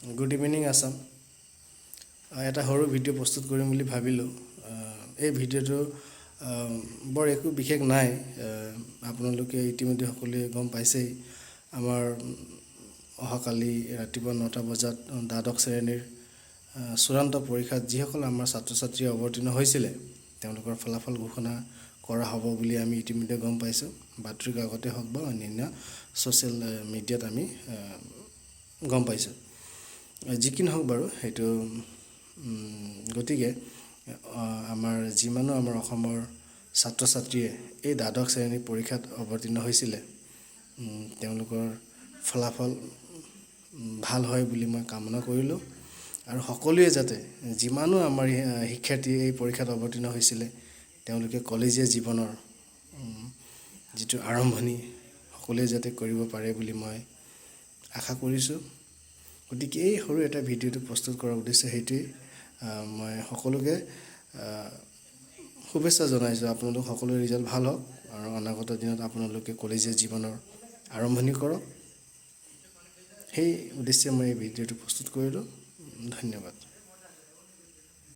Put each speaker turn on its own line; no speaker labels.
Good evening Assam. এটা সৰু video' প্ৰস্তুত কৰিম বুলি ভাবিলোঁ। এই ভিডিঅ'টো বৰ একো বিশেষ নাই। আপোনালোকে ইতিমধ্যে সকলোৱে গম পাইছেই। আমাৰ অহাকালি ৰাতিপুৱা 9টা বজাত দ্বাদশ শ্ৰেণীৰ চূড়ান্ত পৰীক্ষাত যিসকল আমাৰ ছাত্ৰ ছাত্ৰী অৱতীৰ্ণ হৈছিলে তেওঁলোকৰ ফলাফল ঘোষণা কৰা হ'ব বুলি আমি ইতিমধ্যে গম পাইছোঁ। বাতৰি কাকতে হওক বা অন্যান্য ছ'চিয়েল মিডিয়াত আমি গম পাইছোঁ। যি কি নহওক বাৰু সেইটো গতিকে আমাৰ যিমানো আমাৰ অসমৰ ছাত্ৰ ছাত্ৰীয়ে এই দ্বাদশ শ্ৰেণীৰ পৰীক্ষাত অৱতীৰ্ণ হৈছিলে তেওঁলোকৰ ফলাফল ভাল হয় বুলি মই কামনা কৰিলোঁ। আৰু সকলোৱে যাতে যিমানো আমাৰ শিক্ষাৰ্থী এই পৰীক্ষাত অৱতীৰ্ণ হৈছিলে তেওঁলোকে কলেজীয়া জীৱনৰ যিটো আৰম্ভণি সকলোৱে যাতে কৰিব পাৰে বুলি মই আশা কৰিছোঁ। গতিকে এই সৰু এটা ভিডিঅ'টো প্ৰস্তুত কৰাৰ উদ্দেশ্য সেইটোৱেই। মই সকলোকে শুভেচ্ছা জনাইছোঁ। আপোনালোক সকলোৰে ৰিজাল্ট ভাল হওক আৰু অনাগত দিনত আপোনালোকে কলেজীয়া জীৱনৰ আৰম্ভণি কৰক। সেই উদ্দেশ্যে মই এই ভিডিঅ'টো প্ৰস্তুত কৰিলোঁ। ধন্যবাদ।